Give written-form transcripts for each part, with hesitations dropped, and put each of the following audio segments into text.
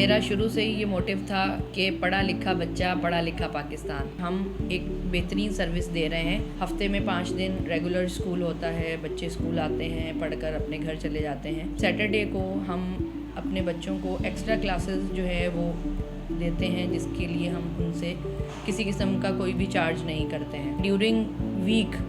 मेरा शुरू से ही ये मोटिव था कि पढ़ा लिखा बच्चा पढ़ा लिखा पाकिस्तान। हम एक बेहतरीन सर्विस दे रहे हैं। हफ्ते में 5 दिन रेगुलर स्कूल होता है, बच्चे स्कूल आते हैं, पढ़कर अपने घर चले जाते हैं। सैटरडे को हम अपने बच्चों को एक्स्ट्रा क्लासेस जो है वो देते हैं, जिसके लिए हम उनसे किसी किस्म का कोई भी चार्ज नहीं करते हैं। ड्यूरिंग वीक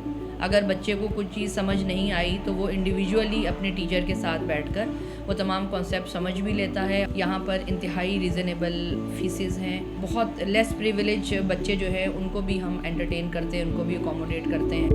अगर बच्चे को कुछ चीज़ समझ नहीं आई तो वो इंडिविजुअली अपने टीचर के साथ बैठकर वो तमाम कॉन्सेप्ट समझ भी लेता है। यहाँ पर इंतहाई रीज़नेबल फीसेस हैं। बहुत लेस प्रिविलेज बच्चे जो है उनको भी हम एंटरटेन करते हैं, उनको भी अकोमोडेट करते हैं।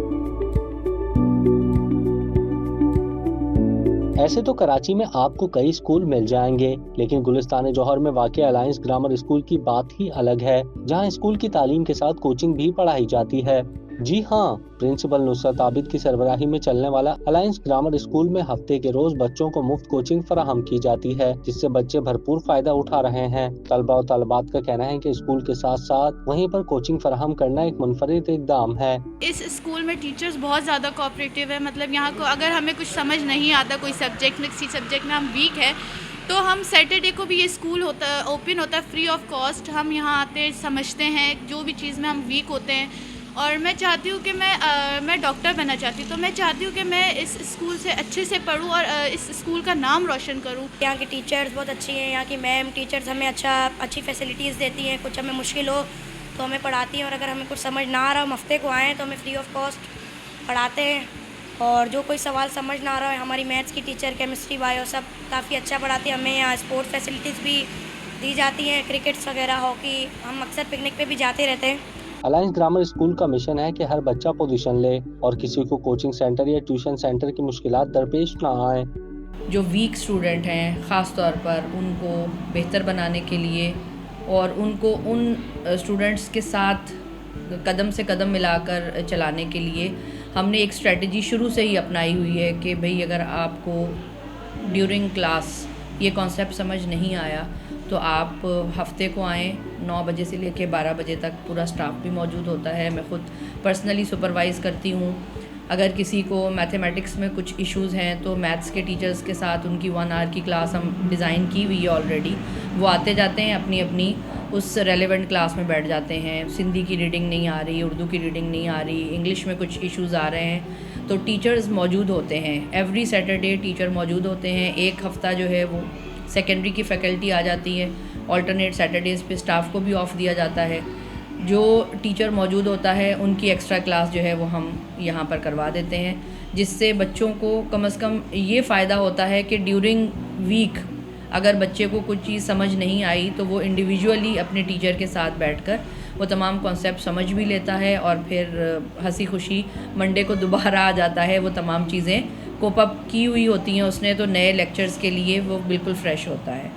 ऐसे तो कराची में आपको कई स्कूल मिल जाएंगे, लेकिन गुलिस्तान जौहर में वाक़ अलायंस ग्रामर स्कूल की बात ही अलग है, जहां स्कूल की तालीम के साथ कोचिंग भी पढ़ाई जाती है। जी हाँ, प्रिंसिपल नुसरत आबिद की सरबराही में चलने वाला अलायंस ग्रामर स्कूल में हफ्ते के रोज बच्चों को मुफ्त कोचिंग फराहम की जाती है, जिससे बच्चे भरपूर फायदा उठा रहे हैं। तलबा और तलबात का कहना है कि स्कूल के साथ साथ वहीं पर कोचिंग फराहम करना एक मुनफरिद इक़दाम है। इस स्कूल में टीचर्स बहुत ज़्यादा कोऑपरेटिव है। मतलब यहाँ को अगर हमें कुछ समझ नहीं आता, कोई सब्जेक्ट में, किसी सब्जेक्ट में हम वीक है, तो हम सैटरडे को भी ये स्कूल ओपन होता है फ्री ऑफ कॉस्ट। हम यहाँ आते हैं, समझते हैं जो भी चीज़ में हम वीक होते हैं। और मैं चाहती हूँ कि मैं डॉक्टर बनना चाहती हूँ, तो मैं चाहती हूँ कि मैं इस स्कूल से अच्छे से पढूँ और इस स्कूल का नाम रोशन करूँ। यहाँ की टीचर्स बहुत अच्छी हैं, यहाँ की मैम टीचर्स हमें अच्छी फैसिलिटीज़ देती हैं। कुछ हमें मुश्किल हो तो हमें पढ़ाती हैं, और अगर हमें कुछ समझ ना आ रहा, हम हफ्ते को आएँ तो हमें फ्री ऑफ कॉस्ट पढ़ाते हैं। और जो कोई सवाल समझ ना आ रहा है, हमारी मैथ्स की टीचर, केमिस्ट्री, बायो सब काफ़ी अच्छा पढ़ाती है। हमें यहाँ स्पोर्ट फैसिलिटीज़ भी दी जाती हैं, क्रिकेट्स वगैरह, हॉकी। हम अक्सर पिकनिक पे भी जाते रहते हैं। अलायंस ग्रामर स्कूल का मिशन है कि हर बच्चा पोजीशन ले और किसी को कोचिंग सेंटर या ट्यूशन सेंटर की मुश्किलात दरपेश ना आए। जो वीक स्टूडेंट हैं ख़ास तौर पर उनको बेहतर बनाने के लिए और उनको उन स्टूडेंट्स के साथ कदम से कदम मिलाकर चलाने के लिए हमने एक स्ट्रेटजी शुरू से ही अपनाई हुई है कि भाई अगर आपको ड्यूरिंग क्लास ये कॉन्सेप्ट समझ नहीं आया तो आप हफ्ते को आएँ। 9 बजे से लेकर 12 बजे तक पूरा स्टाफ भी मौजूद होता है। मैं ख़ुद पर्सनली सुपरवाइज़ करती हूँ। अगर किसी को मैथमेटिक्स में कुछ इश्यूज़ हैं तो मैथ्स के टीचर्स के साथ उनकी 1 आवर की क्लास हम डिज़ाइन की हुई है ऑलरेडी। वो आते जाते हैं, अपनी अपनी उस रेलेवेंट क्लास में बैठ जाते हैं। सिंधी की रीडिंग नहीं आ रही, उर्दू की रीडिंग नहीं आ रही, इंग्लिश में कुछ इश्यूज़ आ रहे हैं, तो टीचर्स मौजूद होते हैं। एवरी सैटरडे टीचर मौजूद होते हैं। एक हफ़्ता जो है वो सेकेंडरी की फ़ैकल्टी आ जाती है। ऑल्टरनेट सैटरडेज़ पे स्टाफ को भी ऑफ़ दिया जाता है। जो टीचर मौजूद होता है उनकी एक्स्ट्रा क्लास जो है वो हम यहाँ पर करवा देते हैं, जिससे बच्चों को कम से कम ये फ़ायदा होता है कि ड्यूरिंग वीक अगर बच्चे को कुछ चीज़ समझ नहीं आई तो वो इंडिविजुअली अपने टीचर के साथ बैठकर वो तमाम कॉन्सेप्ट समझ भी लेता है और फिर हंसी खुशी मंडे को दोबारा आ जाता है। वो तमाम चीज़ें कोप अप की हुई होती हैं उसने, तो नए लेक्चर्स के लिए वो बिल्कुल फ्रेश होता है।